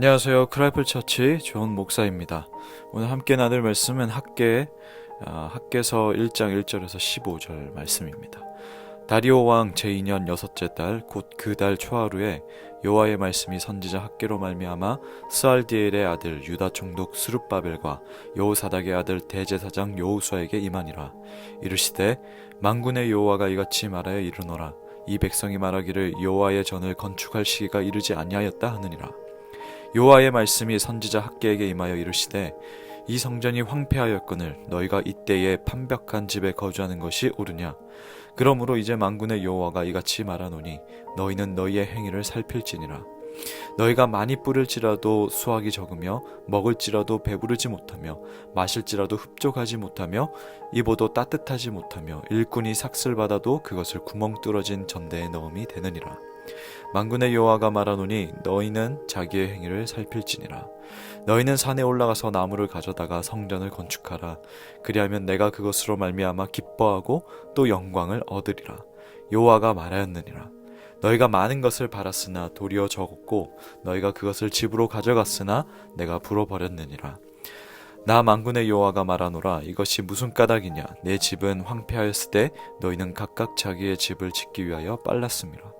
안녕하세요. 크라이플 처치 존 목사입니다. 오늘 함께 나눌 말씀은 학개서 1장 1절에서 15절 말씀입니다. 다리오 왕 제2년 여섯째 달 곧 그 달 초하루에 여호와의 말씀이 선지자 학개로 말미암아 스알디엘의 아들 유다 총독 스룹바벨과 여호사닥의 아들 대제사장 여호수아에게 임하니라. 이르시되 만군의 여호와가 이같이 말하여 이르노라. 이 백성이 말하기를 여호와의 전을 건축할 시기가 이르지 아니하였다 하느니라. 여호와의 말씀이 선지자 학개에게 임하여 이르시되 이 성전이 황폐하였거늘 너희가 이때에 판벽한 집에 거주하는 것이 옳으냐. 그러므로 이제 만군의 여호와가 이같이 말하노니 너희는 너희의 행위를 살필지니라. 너희가 많이 뿌릴지라도 수확이 적으며 먹을지라도 배부르지 못하며 마실지라도 흡족하지 못하며 입어도 따뜻하지 못하며 일꾼이 삭슬 받아도 그것을 구멍 뚫어진 전대에 넣음이 되느니라. 만군의 여호와가 말하노니 너희는 자기의 행위를 살필지니라. 너희는 산에 올라가서 나무를 가져다가 성전을 건축하라. 그리하면 내가 그것으로 말미암아 기뻐하고 또 영광을 얻으리라. 여호와가 말하였느니라. 너희가 많은 것을 팔았으나 도리어 적었고 너희가 그것을 집으로 가져갔으나 내가 불어버렸느니라. 나 만군의 여호와가 말하노라. 이것이 무슨 까닭이냐. 내 집은 황폐하였을 때 너희는 각각 자기의 집을 짓기 위하여 빨랐음이라.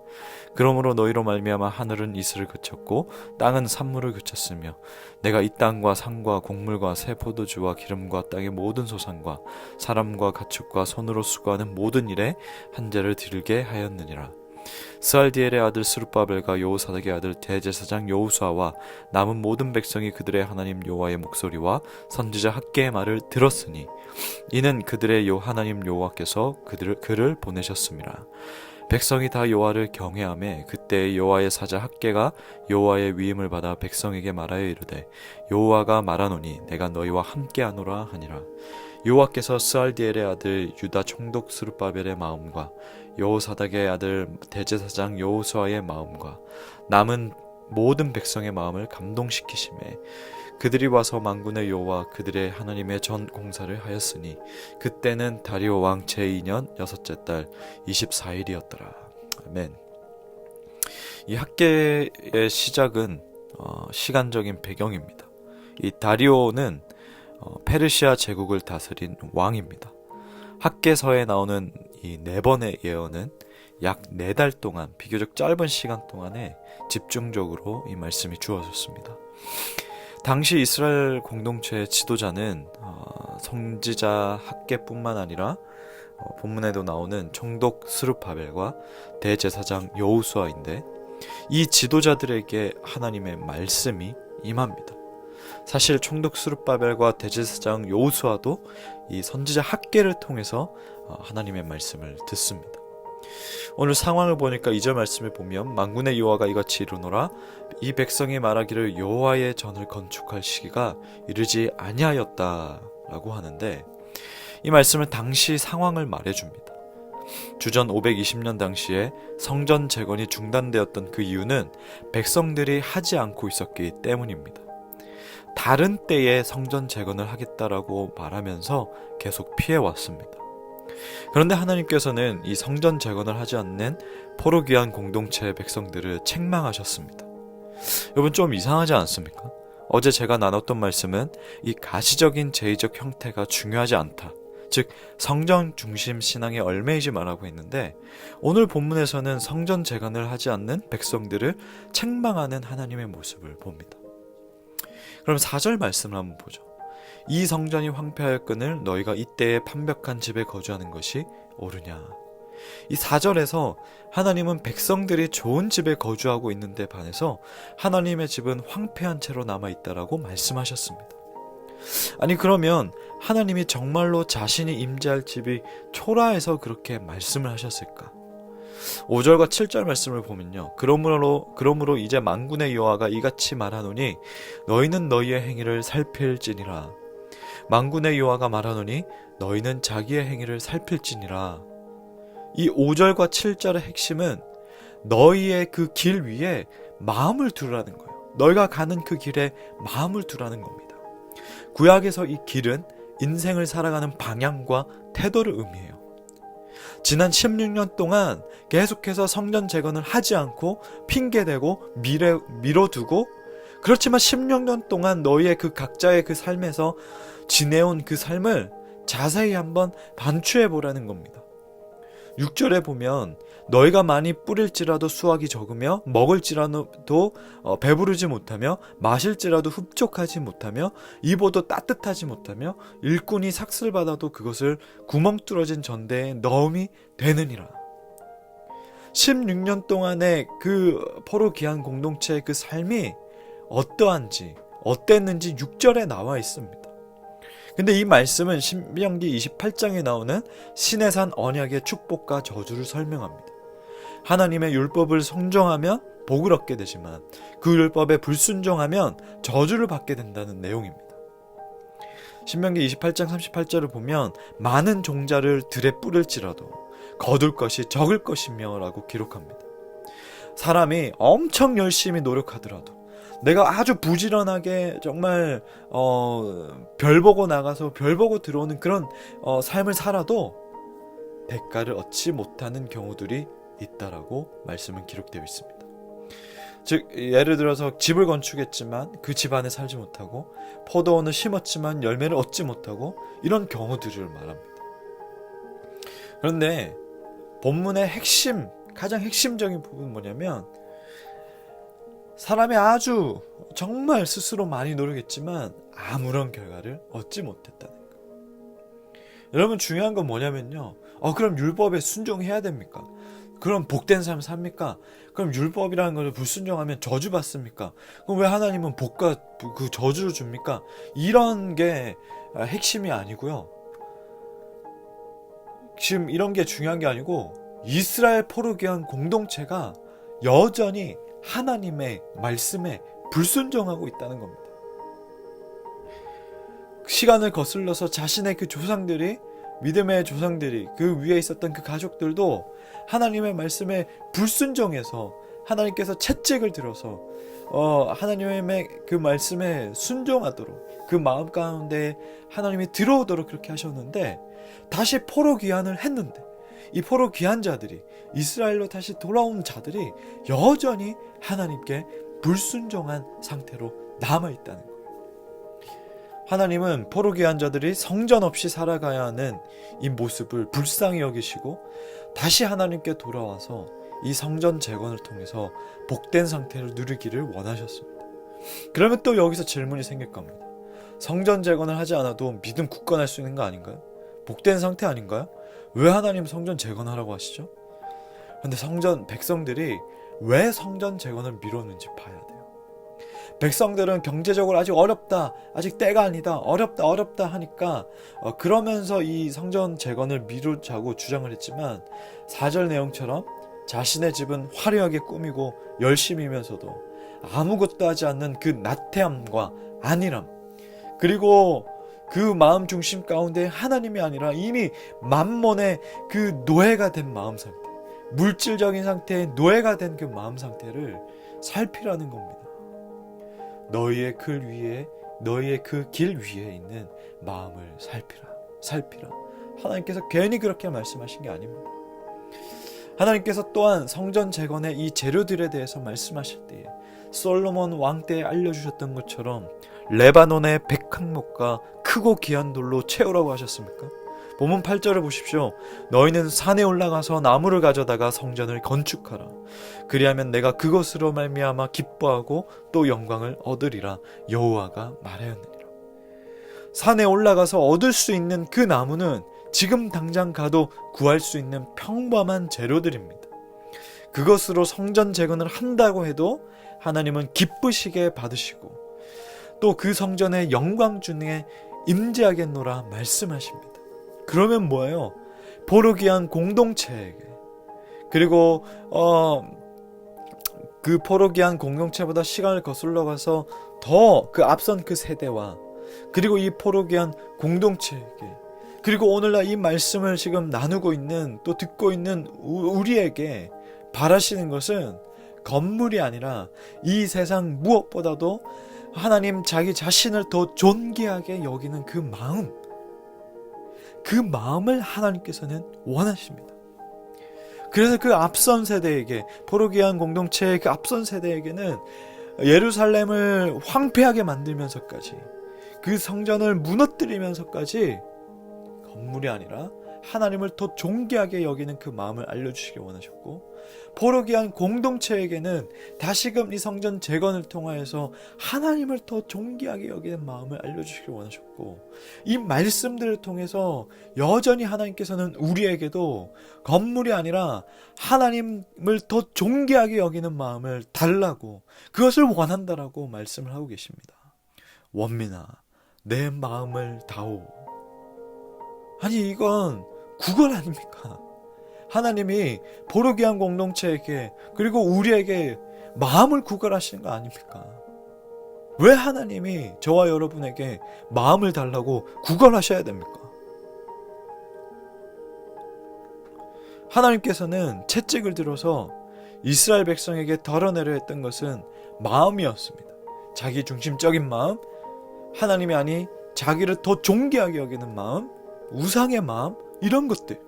그러므로 너희로 말미암아 하늘은 이슬을 그쳤고 땅은 산물을 그쳤으며 내가 이 땅과 산과 곡물과 새 포도주와 기름과 땅의 모든 소산과 사람과 가축과 손으로 수고하는 모든 일에 한제를 드리게 하였느니라. 스알디엘의 아들 스룹바벨과 여호사닥의 아들 대제사장 여호수아와 남은 모든 백성이 그들의 하나님 여호와의 목소리와 선지자 학개의 말을 들었으니 이는 그들의 하나님 여호와께서 그를 보내셨음이라. 백성이 다 여호와를 경외하며 그때 여호와의 사자 학개가 여호와의 위임을 받아 백성에게 말하여 이르되 여호와가 말하노니 내가 너희와 함께하노라 하니라. 여호와께서 스알디엘의 아들 유다 총독 스룹바벨의 마음과 여호사닥의 아들 대제사장 여호수아의 마음과 남은 모든 백성의 마음을 감동시키시매 그들이 와서 만군의 여호와 그들의 하나님의 전 공사를 하였으니 그때는 다리오 왕 제2년 여섯째 달 24일이었더라. 아멘. 이 학개의 시작은 시간적인 배경입니다. 이 다리오는 페르시아 제국을 다스린 왕입니다. 학개서에 나오는 이 4번의 예언은 약 4달 동안 비교적 짧은 시간 동안에 집중적으로 이 말씀이 주어졌습니다. 당시 이스라엘 공동체의 지도자는 선지자 학개뿐만 아니라 본문에도 나오는 총독 스룹바벨과 대제사장 여호수아인데 이 지도자들에게 하나님의 말씀이 임합니다. 사실 총독 스룹바벨과 대제사장 여호수아도 이 선지자 학개를 통해서 하나님의 말씀을 듣습니다. 오늘 상황을 보니까 2절 말씀을 보면 만군의 여호와가 이같이 이르노라. 이 백성이 말하기를 여호와의 전을 건축할 시기가 이르지 아니하였다 라고 하는데 이 말씀은 당시 상황을 말해줍니다. 주전 520년 당시에 성전 재건이 중단되었던 그 이유는 백성들이 하지 않고 있었기 때문입니다. 다른 때에 성전 재건을 하겠다라고 말하면서 계속 피해왔습니다. 그런데 하나님께서는 이 성전 재건을 하지 않는 포로귀한 공동체의 백성들을 책망하셨습니다. 여러분 좀 이상하지 않습니까? 어제 제가 나눴던 말씀은 이 가시적인 제의적 형태가 중요하지 않다. 즉 성전 중심 신앙에 얽매이지 말라고 했는데 오늘 본문에서는 성전 재건을 하지 않는 백성들을 책망하는 하나님의 모습을 봅니다. 그럼 4절 말씀을 한번 보죠. 이 성전이 황폐하였거늘 너희가 이때에 판벽한 집에 거주하는 것이 옳으냐. 이 4절에서 하나님은 백성들이 좋은 집에 거주하고 있는데 반해서 하나님의 집은 황폐한 채로 남아있다라고 말씀하셨습니다. 아니 그러면 하나님이 정말로 자신이 임재할 집이 초라해서 그렇게 말씀을 하셨을까? 5절과 7절 말씀을 보면요. 그러므로 이제 만군의 여호와가 이같이 말하노니 너희는 너희의 행위를 살필지니라. 만군의 여호와가 말하노니 너희는 자기의 행위를 살필지니라. 이 5절과 7절의 핵심은 너희의 그 길 위에 마음을 두라는 거예요. 너희가 가는 그 길에 마음을 두라는 겁니다. 구약에서 이 길은 인생을 살아가는 방향과 태도를 의미해요. 지난 16년 동안 계속해서 성전 재건을 하지 않고 핑계대고 미뤄두고 그렇지만 16년 동안 너희의 그 각자의 그 삶에서 지내온 그 삶을 자세히 한번 반추해 보라는 겁니다. 6절에 보면 너희가 많이 뿌릴지라도 수확이 적으며 먹을지라도 배부르지 못하며 마실지라도 흡족하지 못하며 입어도 따뜻하지 못하며 일꾼이 삭슬 받아도 그것을 구멍 뚫어진 전대에 넣음이 되느니라. 16년 동안의 그 포로 귀한 공동체의 그 삶이 어떠한지 어땠는지 6절에 나와 있습니다. 근데 이 말씀은 신명기 28장에 나오는 시내산 언약의 축복과 저주를 설명합니다. 하나님의 율법을 성정하면 복을 얻게 되지만 그 율법에 불순종하면 저주를 받게 된다는 내용입니다. 신명기 28장 38절을 보면 많은 종자를 들에 뿌릴지라도 거둘 것이 적을 것이며 라고 기록합니다. 사람이 엄청 열심히 노력하더라도 내가 아주 부지런하게 정말 별 보고 나가서 별 보고 들어오는 그런 삶을 살아도 대가를 얻지 못하는 경우들이 있다라고 말씀은 기록되어 있습니다. 즉 예를 들어서 집을 건축했지만 그 집 안에 살지 못하고 포도원을 심었지만 열매를 얻지 못하고 이런 경우들을 말합니다. 그런데 본문의 가장 핵심적인 부분은 뭐냐면 사람이 아주 정말 스스로 많이 노력했지만 아무런 결과를 얻지 못했다는 거. 여러분 중요한 건 뭐냐면요. 그럼 율법에 순종해야 됩니까? 그럼 복된 삶 삽니까? 그럼 율법이라는 것을 불순종하면 저주받습니까? 그럼 왜 하나님은 복과 그 저주를 줍니까? 이런 게 핵심이 아니고요. 지금 이런 게 중요한 게 아니고 이스라엘 포로기한 공동체가 여전히 하나님의 말씀에 불순종하고 있다는 겁니다. 시간을 거슬러서 자신의 그 조상들이 믿음의 조상들이 그 위에 있었던 그 가족들도 하나님의 말씀에 불순종해서 하나님께서 채찍을 들어서 하나님의 그 말씀에 순종하도록 그 마음 가운데 하나님이 들어오도록 그렇게 하셨는데 다시 포로 귀환을 했는데 이 포로 귀환 자들이 이스라엘로 다시 돌아온 자들이 여전히 하나님께 불순종한 상태로 남아있다는 거예요. 하나님은 포로 귀환 자들이 성전 없이 살아가야 하는 이 모습을 불쌍히 여기시고 다시 하나님께 돌아와서 이 성전 재건을 통해서 복된 상태를 누리기를 원하셨습니다. 그러면 또 여기서 질문이 생길 겁니다. 성전 재건을 하지 않아도 믿음 굳건할 수 있는 거 아닌가요? 복된 상태 아닌가요? 왜 하나님 성전 재건하라고 하시죠? 그런데 백성들이 왜 성전 재건을 미뤘는지 봐야 돼요. 백성들은 경제적으로 아직 어렵다, 아직 때가 아니다, 어렵다 하니까 그러면서 이 성전 재건을 미루자고 주장을 했지만 4절 내용처럼 자신의 집은 화려하게 꾸미고 열심이면서도 아무것도 하지 않는 그 나태함과 안일함, 그리고 그 마음 중심 가운데 하나님이 아니라 이미 만몬의 그 노예가 된 마음 상태, 물질적인 상태의 노예가 된 그 마음 상태를 살피라는 겁니다. 너희의 그 길 위에 있는 마음을 살피라. 하나님께서 괜히 그렇게 말씀하신 게 아닙니다. 하나님께서 또한 성전 재건의 이 재료들에 대해서 말씀하실 때에 솔로몬 왕 때 알려주셨던 것처럼 레바논의 백항목과 크고 귀한 돌로 채우라고 하셨습니까? 본문 8절을 보십시오. 너희는 산에 올라가서 나무를 가져다가 성전을 건축하라. 그리하면 내가 그것으로 말미암아 기뻐하고 또 영광을 얻으리라. 여호와가 말하였느니라. 산에 올라가서 얻을 수 있는 그 나무는 지금 당장 가도 구할 수 있는 평범한 재료들입니다. 그것으로 성전 재건을 한다고 해도 하나님은 기쁘시게 받으시고 또 그 성전의 영광 중에 임재하겠노라 말씀하십니다. 그러면 뭐예요? 포로 귀한 공동체에게, 그리고 그 포로 귀한 공동체보다 시간을 거슬러 가서 더 그 앞선 그 세대와 그리고 이 포로 귀한 공동체에게, 그리고 오늘날 이 말씀을 지금 나누고 있는 또 듣고 있는 우리에게 바라시는 것은 건물이 아니라 이 세상 무엇보다도 하나님 자기 자신을 더 존귀하게 여기는 그 마음을 하나님께서는 원하십니다. 그래서 그 앞선 세대에게, 포로 귀한 공동체의 그 앞선 세대에게는 예루살렘을 황폐하게 만들면서까지, 그 성전을 무너뜨리면서까지 건물이 아니라 하나님을 더 존귀하게 여기는 그 마음을 알려주시기 원하셨고, 포로기한 공동체에게는 다시금 이 성전 재건을 통하여서 하나님을 더 존귀하게 여기는 마음을 알려주시기 원하셨고, 이 말씀들을 통해서 여전히 하나님께서는 우리에게도 건물이 아니라 하나님을 더 존귀하게 여기는 마음을 달라고, 그것을 원한다라고 말씀을 하고 계십니다. 원민아, 내 마음을 다오. 아니, 이건 구걸 아닙니까? 하나님이 포로기한 공동체에게, 그리고 우리에게 마음을 구걸하시는 거 아닙니까? 왜 하나님이 저와 여러분에게 마음을 달라고 구걸하셔야 됩니까? 하나님께서는 채찍을 들어서 이스라엘 백성에게 덜어내려 했던 것은 마음이었습니다. 자기 중심적인 마음, 하나님이 아니 자기를 더 존귀하게 여기는 마음, 우상의 마음, 이런 것들.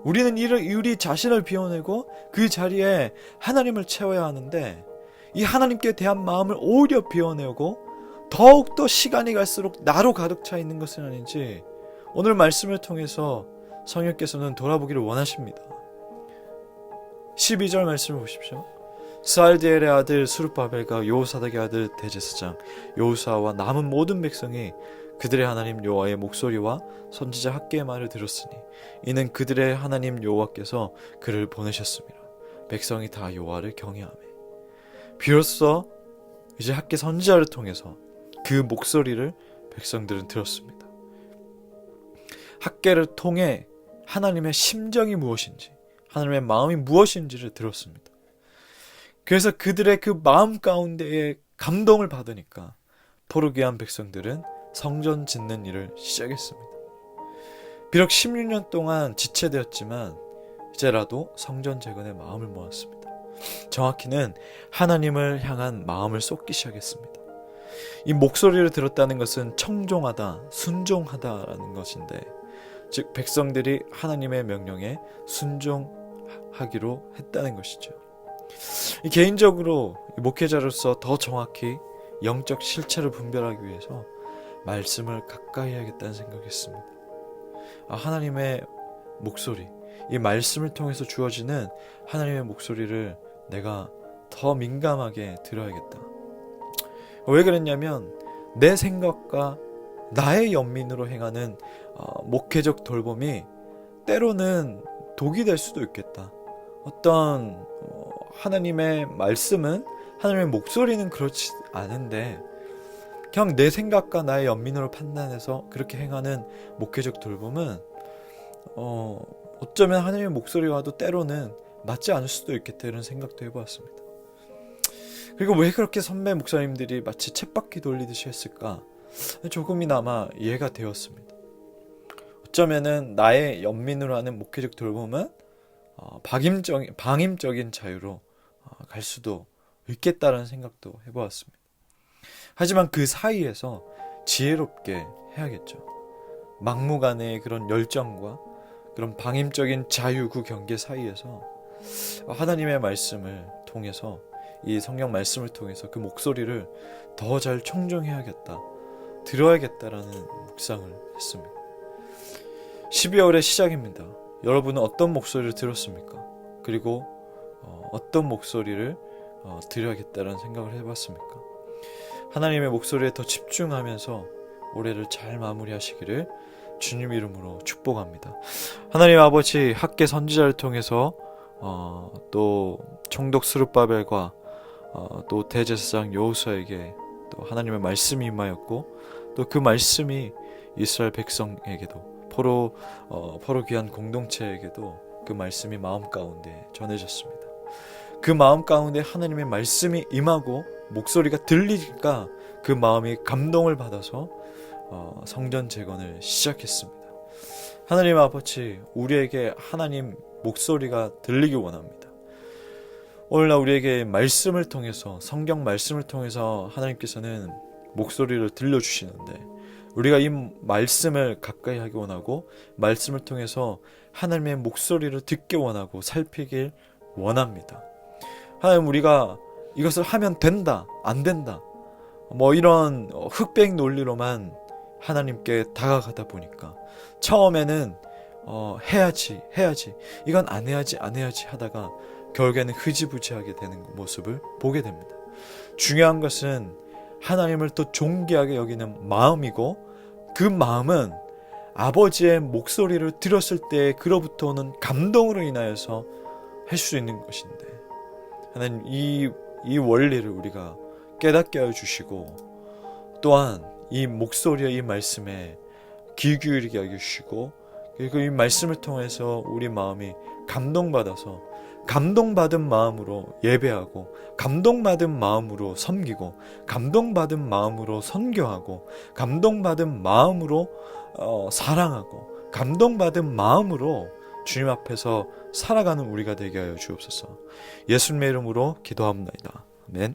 우리는 우리 자신을 비워내고 그 자리에 하나님을 채워야 하는데, 이 하나님께 대한 마음을 오히려 비워내고 더욱더 시간이 갈수록 나로 가득 차 있는 것은 아닌지 오늘 말씀을 통해서 성령께서는 돌아보기를 원하십니다. 12절 말씀을 보십시오. 스알디엘의 아들 스룹바벨과 여호사닥의 아들 대제사장 여호수아와 남은 모든 백성이 그들의 하나님 여호와의 목소리와 선지자 학개의 말을 들었으니 이는 그들의 하나님 여호와께서 그를 보내셨습니다. 백성이 다 여호와를 경외하며, 비로소 이제 학개 선지자를 통해서 그 목소리를 백성들은 들었습니다. 학개를 통해 하나님의 심정이 무엇인지, 하나님의 마음이 무엇인지를 들었습니다. 그래서 그들의 그 마음 가운데에 감동을 받으니까 포로기한 백성들은 성전 짓는 일을 시작했습니다. 비록 16년 동안 지체되었지만 이제라도 성전 재건에 마음을 모았습니다. 정확히는 하나님을 향한 마음을 쏟기 시작했습니다. 이 목소리를 들었다는 것은 청종하다, 순종하다라는 것인데, 즉 백성들이 하나님의 명령에 순종하기로 했다는 것이죠. 개인적으로 목회자로서 더 정확히 영적 실체를 분별하기 위해서 말씀을 가까이 해야겠다는 생각했습니다. 하나님의 목소리, 이 말씀을 통해서 주어지는 하나님의 목소리를 내가 더 민감하게 들어야겠다. 왜 그랬냐면 내 생각과 나의 연민으로 행하는 목회적 돌봄이 때로는 독이 될 수도 있겠다. 어떤 하나님의 말씀은, 하나님의 목소리는 그렇지 않은데 그냥 내 생각과 나의 연민으로 판단해서 그렇게 행하는 목회적 돌봄은 어쩌면 하나님의 목소리와도 때로는 맞지 않을 수도 있겠다, 이런 생각도 해보았습니다. 그리고 왜 그렇게 선배 목사님들이 마치 쳇바퀴 돌리듯이 했을까? 조금이나마 이해가 되었습니다. 어쩌면은 나의 연민으로 하는 목회적 돌봄은 방임적인 자유로 갈 수도 있겠다라는 생각도 해보았습니다. 하지만 그 사이에서 지혜롭게 해야겠죠. 막무가내의 그런 열정과 그런 방임적인 자유, 그 경계 사이에서 하나님의 말씀을 통해서, 이 성경 말씀을 통해서 그 목소리를 더 잘 청종해야겠다, 들어야겠다라는 묵상을 했습니다. 12월의 시작입니다. 여러분은 어떤 목소리를 들었습니까? 그리고 어떤 목소리를 들어야겠다라는 생각을 해봤습니까? 하나님의 목소리에 더 집중하면서 올해를 잘 마무리하시기를 주님 이름으로 축복합니다. 하나님 아버지, 학개 선지자를 통해서 또 총독 스룹바벨과 또 대제사장 여호수아에게 또 하나님의 말씀이 임하였고, 또 그 말씀이 이스라엘 백성에게도 포로 귀한 공동체에게도 그 말씀이 마음 가운데 전해졌습니다. 그 마음 가운데 하나님의 말씀이 임하고 목소리가 들리니까 그 마음이 감동을 받아서 성전 재건을 시작했습니다. 하나님 아버지, 우리에게 하나님 목소리가 들리기 원합니다. 오늘날 우리에게 말씀을 통해서, 성경 말씀을 통해서 하나님께서는 목소리를 들려주시는데, 우리가 이 말씀을 가까이 하기 원하고 말씀을 통해서 하나님의 목소리를 듣기 원하고 살피길 원합니다. 하나님, 우리가 이것을 하면 된다, 안 된다, 뭐 이런 흑백 논리로만 하나님께 다가가다 보니까 처음에는 해야지, 이건 안 해야지 하다가 결국에는 흐지부지하게 되는 모습을 보게 됩니다. 중요한 것은 하나님을 또 존귀하게 여기는 마음이고, 그 마음은 아버지의 목소리를 들었을 때 그로부터 오는 감동으로 인하여서 할 수 있는 것인데, 하나님 이 원리를 우리가 깨닫게 하여 주시고, 또한 이 목소리의 이 말씀에 귀 기울이게 하여 주시고, 그리고 이 말씀을 통해서 우리 마음이 감동받아서 감동받은 마음으로 예배하고, 감동받은 마음으로 섬기고, 감동받은 마음으로 선교하고, 감동받은 마음으로 사랑하고, 감동받은 마음으로 주님 앞에서 살아가는 우리가 되게 하여 주옵소서. 예수님의 이름으로 기도합니다. 아멘.